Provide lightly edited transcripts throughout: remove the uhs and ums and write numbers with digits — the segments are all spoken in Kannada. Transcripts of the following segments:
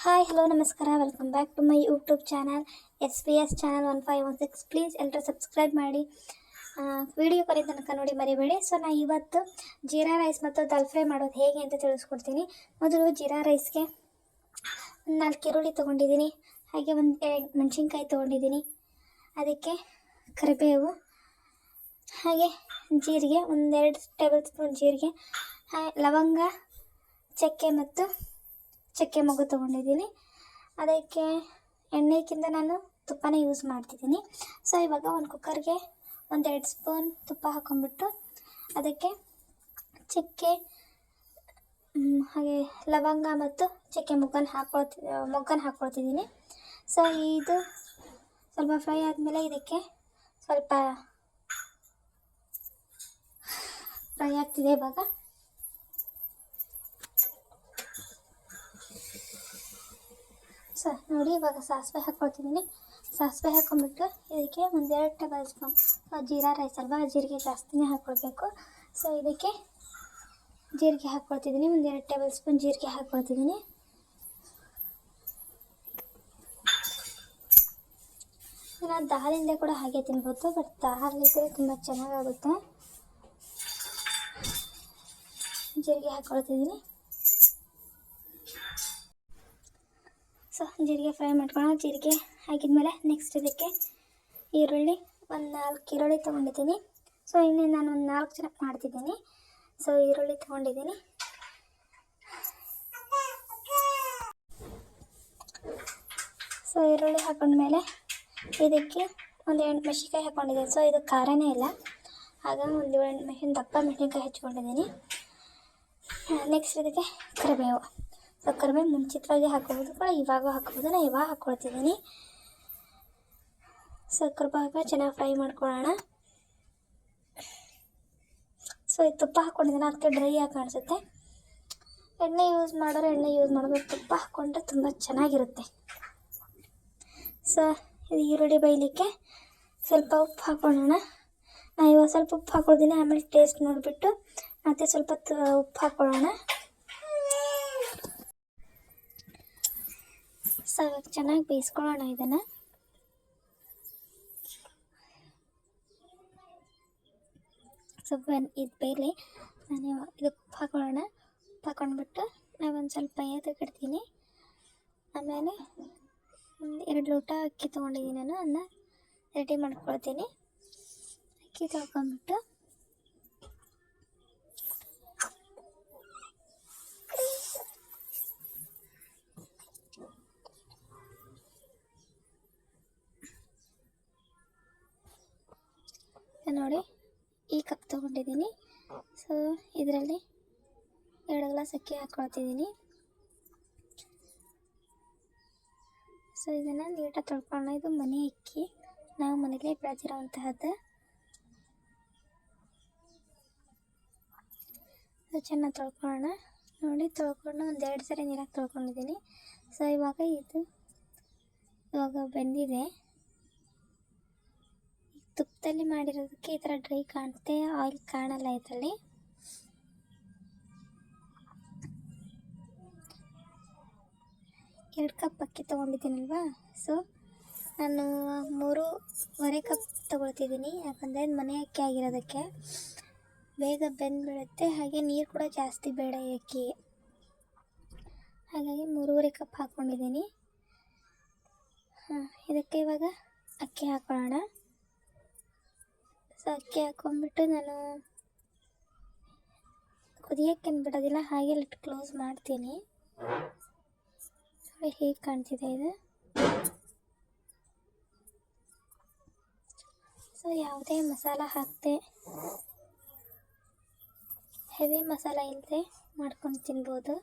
ಹಾಯ್ ಹಲೋ ನಮಸ್ಕಾರ, welcome back to my YouTube channel SBS channel 1516. Please ಎಲ್ಲರೂ ಸಬ್ಸ್ಕ್ರೈಬ್ ಮಾಡಿ, ವಿಡಿಯೋ ಕೊನೆ ತನಕ ನೋಡಿ ಮರಿಬೇಡಿ. ಸೊ ನಾನು ಇವತ್ತು ಜೀರಾ ರೈಸ್ ಮತ್ತು ದಾಲ್ ಫ್ರೈ ಮಾಡೋದು ಹೇಗೆ ಅಂತ ತಿಳಿಸ್ಕೊಡ್ತೀನಿ. ಮೊದಲು ಜೀರಾ ರೈಸ್ಗೆ 4 ಈರುಳ್ಳಿ ತೊಗೊಂಡಿದ್ದೀನಿ, ಹಾಗೆ 1 ಮೆಣಸಿನ್ಕಾಯಿ ತೊಗೊಂಡಿದ್ದೀನಿ, ಅದಕ್ಕೆ ಕರಿಬೇವು, ಹಾಗೆ ಜೀರಿಗೆ 1-2 ಟೇಬಲ್ ಸ್ಪೂನ್ ಜೀರಿಗೆ, ಲವಂಗ, ಚಕ್ಕೆ ಮೊಗ್ಗು ತೊಗೊಂಡಿದ್ದೀನಿ. ಅದಕ್ಕೆ ಎಣ್ಣೆಗಿಂತ ನಾನು ತುಪ್ಪನೇ ಯೂಸ್ ಮಾಡ್ತಿದ್ದೀನಿ. ಸೊ ಇವಾಗ ಒಂದು ಕುಕ್ಕರ್ಗೆ 1-2 ಸ್ಪೂನ್ ತುಪ್ಪ ಹಾಕೊಂಡ್ಬಿಟ್ಟು ಅದಕ್ಕೆ ಚಕ್ಕೆ, ಹಾಗೆ ಲವಂಗ ಮತ್ತು ಚಕ್ಕೆ ಮೊಗ್ಗನ್ನು ಹಾಕ್ಕೊಳ್ತಿದ್ದೀನಿ. ಸೊ ಇದು ಸ್ವಲ್ಪ ಫ್ರೈ ಆದಮೇಲೆ ಇದಕ್ಕೆ ಸ್ವಲ್ಪ ಫ್ರೈ ಆಗ್ತಿದೆ. ಇವಾಗ ಸೊ ನೋಡಿ, ಇವಾಗ ಸಾಸಿವೆ ಹಾಕ್ಕೊಳ್ತಿದ್ದೀನಿ. ಸಾಸಿವೆ ಹಾಕ್ಕೊಂಡ್ಬಿಟ್ಟು ಇದಕ್ಕೆ 1-2 ಟೇಬಲ್ ಸ್ಪೂನ್, ಜೀರಾ ರೈಸ್ ಅಲ್ವಾ, ಜೀರಿಗೆ ಜಾಸ್ತಿನೇ ಹಾಕ್ಕೊಳ್ಬೇಕು. ಸೊ ಇದಕ್ಕೆ ಜೀರಿಗೆ ಹಾಕ್ಕೊಳ್ತಿದ್ದೀನಿ, 1-2 ಟೇಬಲ್ ಸ್ಪೂನ್ ಜೀರಿಗೆ ಹಾಕ್ಕೊಳ್ತಿದ್ದೀನಿ. ನಾನು ದಾಲಿಂದ ಕೂಡ ಹಾಗೆ ತಿನ್ಬೋದು, ಬಟ್ ದಾಲಿದ್ರೆ ತುಂಬ ಚೆನ್ನಾಗಾಗುತ್ತೆ. ಜೀರಿಗೆ ಹಾಕ್ಕೊಳ್ತಿದ್ದೀನಿ. ಸೊ ಜೀರಿಗೆ ಫ್ರೈ ಮಾಡ್ಕೊಳ್ಳೋಣ. ಜೀರಿಗೆ ಹಾಕಿದ್ಮೇಲೆ ನೆಕ್ಸ್ಟ್ ಇದಕ್ಕೆ ಈರುಳ್ಳಿ, 4 ಈರುಳ್ಳಿ ತೊಗೊಂಡಿದ್ದೀನಿ. ಸೊ ಇನ್ನೇ ನಾನು 4 ಜನಕ್ಕೆ ಮಾಡ್ತಿದ್ದೀನಿ. ಸೊ ಈರುಳ್ಳಿ ತೊಗೊಂಡಿದ್ದೀನಿ. ಸೊ ಈರುಳ್ಳಿ ಹಾಕೊಂಡ್ಮೇಲೆ ಇದಕ್ಕೆ 1 ಮೆಣಸಿನ್ಕಾಯಿ ಹಾಕ್ಕೊಂಡಿದ್ದೀನಿ. ಸೊ ಇದು ಖಾರನೇ ಇಲ್ಲ, ಹಾಗಾಗಿ 1 ದಪ್ಪ ಮೆಣಸಿನ್ಕಾಯಿ ಹಚ್ಕೊಂಡಿದ್ದೀನಿ. ನೆಕ್ಸ್ಟ್ ಇದಕ್ಕೆ ಕರಿಬೇವು. ಸೊ ಕರಿಬೇವು ಮುಂಚಿತವಾಗಿ ಹಾಕೋಬೋದು, ಕೂಡ ಇವಾಗ ಹಾಕೋಬೋದು. ನಾನು ಇವಾಗ ಹಾಕ್ಕೊಳ್ತಿದ್ದೀನಿ. ಸೊ ಕರಿಬೇವು ಚೆನ್ನಾಗಿ ಫ್ರೈ ಮಾಡ್ಕೊಳ್ಳೋಣ. ಸೊ ಇದು ತುಪ್ಪ ಹಾಕ್ಕೊಂಡಿದ್ದೀನಿ, ಅದಕ್ಕೆ ಡ್ರೈ ಆಗಿ ಕಾಣಿಸುತ್ತೆ. ಎಣ್ಣೆ ಯೂಸ್ ಮಾಡೋದು, ತುಪ್ಪ ಹಾಕ್ಕೊಂಡ್ರೆ ತುಂಬ ಚೆನ್ನಾಗಿರುತ್ತೆ. ಸೊ ಇದು ಈರುಳ್ಳಿ ಬೇಯಲಿಕ್ಕೆ ಸ್ವಲ್ಪ ಉಪ್ಪು ಹಾಕ್ಕೊಳ್ಳೋಣ. ನಾನು ಇವಾಗ ಸ್ವಲ್ಪ ಉಪ್ಪು ಹಾಕ್ಕೊಳ್ತೀನಿ, ಆಮೇಲೆ ಟೇಸ್ಟ್ ನೋಡಿಬಿಟ್ಟು ಮತ್ತೆ ಸ್ವಲ್ಪ ಉಪ್ಪು ಹಾಕ್ಕೊಳ್ಳೋಣ. ಸೊ ಇವಾಗ ಚೆನ್ನಾಗಿ ಬೇಯಿಸ್ಕೊಳ್ಳೋಣ ಇದನ್ನು. ಸ್ವಲ್ಪ ಇದು ಬೇಯಲಿ, ನಾನು ಇದಕ್ಕೆ ಉಪ್ಪು ಹಾಕೊಳ್ಳೋಣ. ಉಪ್ಪು ಹಾಕ್ಕೊಂಡ್ಬಿಟ್ಟು ನಾನು ಒಂದು ಸ್ವಲ್ಪ ಎದಕ್ಕಿಡ್ತೀನಿ. ಆಮೇಲೆ 2 ಲೋಟ ಅಕ್ಕಿ ತೊಗೊಂಡಿದ್ದೀನಿ, ನಾನು ಅದನ್ನ ರೆಡಿ ಮಾಡ್ಕೊಳ್ತೀನಿ. ಅಕ್ಕಿ ತೊಳ್ಕೊಂಡ್ಬಿಟ್ಟು ನೋಡಿ ಈ ಕಪ್ ತೊಗೊಂಡಿದ್ದೀನಿ. ಸೊ ಇದರಲ್ಲಿ 2 ಗ್ಲಾಸ್ ಅಕ್ಕಿ ಹಾಕ್ಕೊಳ್ತಿದ್ದೀನಿ. ಸೊ ಇದನ್ನು ನೀಟಾಗಿ ತೊಳ್ಕೊಳ್ಳೋಣ. ಇದು ಮನೆ ಅಕ್ಕಿ, ನಾವು ಮನೇಲೇ ಬೆಳೆದಿರೋವಂತಹದ್ದು. ಚೆನ್ನಾಗಿ ತೊಳ್ಕೊಳ್ಳೋಣ. ನೋಡಿ ತೊಳ್ಕೊಂಡು 1-2 ಸರಿ ನೀರಾಗಿ ತೊಳ್ಕೊಂಡಿದ್ದೀನಿ. ಸೊ ಇವಾಗ ಬೆಂದಿದೆ. ತುಪ್ಪದಲ್ಲಿ ಮಾಡಿರೋದಕ್ಕೆ ಈ ಥರ ಡ್ರೈ ಕಾಣುತ್ತೆ, ಆಯಿಲ್ ಕಾಣಲ್ಲ ಇದರಲ್ಲಿ. ಎರಡು ಕಪ್ ಅಕ್ಕಿ ತೊಗೊಂಡಿದ್ದೀನಲ್ವಾ, ಸೊ ನಾನು 3.5 ಕಪ್ ತೊಗೊಳ್ತಿದ್ದೀನಿ. ಯಾಕಂದರೆ ಮನೆ ಅಕ್ಕಿ ಆಗಿರೋದಕ್ಕೆ ಬೇಗ ಬೆಂದುಬಿಡುತ್ತೆ, ಹಾಗೆ ನೀರು ಕೂಡ ಜಾಸ್ತಿ ಬೇಡ ಈ ಅಕ್ಕಿ, ಹಾಗಾಗಿ 3.5 ಕಪ್ ಹಾಕ್ಕೊಂಡಿದ್ದೀನಿ. ಇದಕ್ಕೆ ಇವಾಗ ಅಕ್ಕಿ ಹಾಕ್ಕೊಳ್ಳೋಣ. ಸೊ ಅಕ್ಕಿ ಹಾಕ್ಕೊಂಡ್ಬಿಟ್ಟು ನಾನು ಕುದಿಯೋಕ್ಕೇನು ಬಿಡೋದಿಲ್ಲ, ಹಾಗೆ ಲಿಟ್ ಕ್ಲೋಸ್ ಮಾಡ್ತೀನಿ. ನೋಡಿ ಹೇಗೆ ಕಾಣ್ತಿದೆ ಇದು. ಸೊ ಯಾವುದೇ ಮಸಾಲ ಹಾಕದೆ, ಹೆವಿ ಮಸಾಲ ಇಲ್ಲದೆ ಮಾಡ್ಕೊಂಡು ತಿನ್ಬೋದು.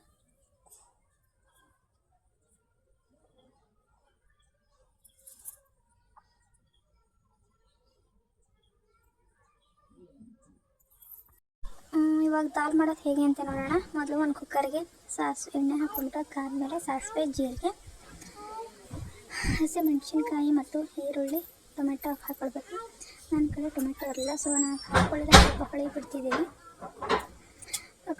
ಇವಾಗ ದಾಲ್ ಮಾಡೋದು ಹೇಗೆ ಅಂತ ನೋಡೋಣ. ಮೊದಲು ಒಂದು ಕುಕ್ಕರ್ಗೆ ಎಣ್ಣೆ ಹಾಕ್ಕೊಂಡು ಕಾದ್ಮೇಲೆ ಸಾಸಿವೆ, ಜೀರಿಗೆ, ಹಸಿಮೆಣಸಿನ್ಕಾಯಿ ಮತ್ತು ಈರುಳ್ಳಿ, ಟೊಮೆಟೊ ಹಾಕ್ಕೊಳ್ಬೇಕು. ನನ್ನ ಕಡೆ ಟೊಮೆಟೊ ಇರಲಿಲ್ಲ, ಸೊ ನಾನು ಹಾಕ್ಕೊಳ್ಳಿದ್ರೆ ಸ್ವಲ್ಪ ಹೊಳಿ ಬಿಡ್ತಿದ್ದೀನಿ.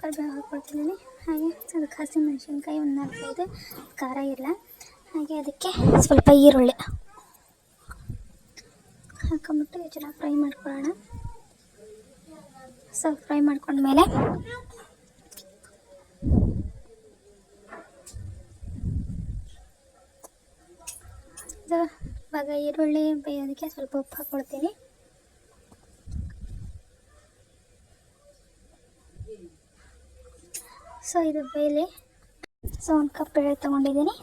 ಕರಿಬೇವು ಹಾಕ್ಕೊಳ್ತಿದ್ದೀನಿ. ಹಾಗೆ ಅದಕ್ಕೆ ಹಸಿಮೆಣಸಿನ್ಕಾಯಿ ಒಂದು 4-5 ಖಾರ ಇಲ್ಲ. ಹಾಗೆ ಅದಕ್ಕೆ ಸ್ವಲ್ಪ ಈರುಳ್ಳಿ ಹಾಕೊಂಬಿಟ್ಟು ಚೆನ್ನಾಗಿ ಫ್ರೈ ಮಾಡ್ಕೊಳ್ಳೋಣ. ಸೊ ಫ್ರೈ ಮಾಡ್ಕೊಂಡ್ಮೇಲೆ ಇವಾಗ ಈರುಳ್ಳಿ ಬೇಯೋದಕ್ಕೆ ಸ್ವಲ್ಪ ಉಪ್ಪು ಹಾಕ್ಕೊಳ್ತೀನಿ. ಸೊ ಇದು ಬೇಳೆ. ಸೊ 1 ಕಪ್ ಬೇಳೆ ತೊಗೊಂಡಿದ್ದೀನಿ.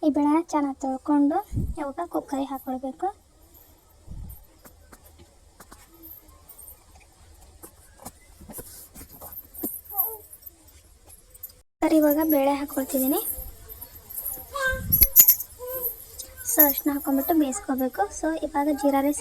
ಈ ಬೇಳೆನ ಚೆನ್ನಾಗಿ ತೊಳ್ಕೊಂಡು ಇವಾಗ ಕುಕ್ಕರಿಗೆ ಹಾಕ್ಕೊಳ್ಬೇಕು. ಸರಿ, ಇವಾಗ ಬೇಳೆ ಹಾಕ್ಕೊಳ್ತಿದ್ದೀನಿ. ಸೊ ಅಷ್ಟನ್ನ ಹಾಕೊಂಡ್ಬಿಟ್ಟು ಬೇಯಿಸ್ಕೋಬೇಕು. ಸೊ ಇವಾಗ ಜೀರಾ ರೈಸ್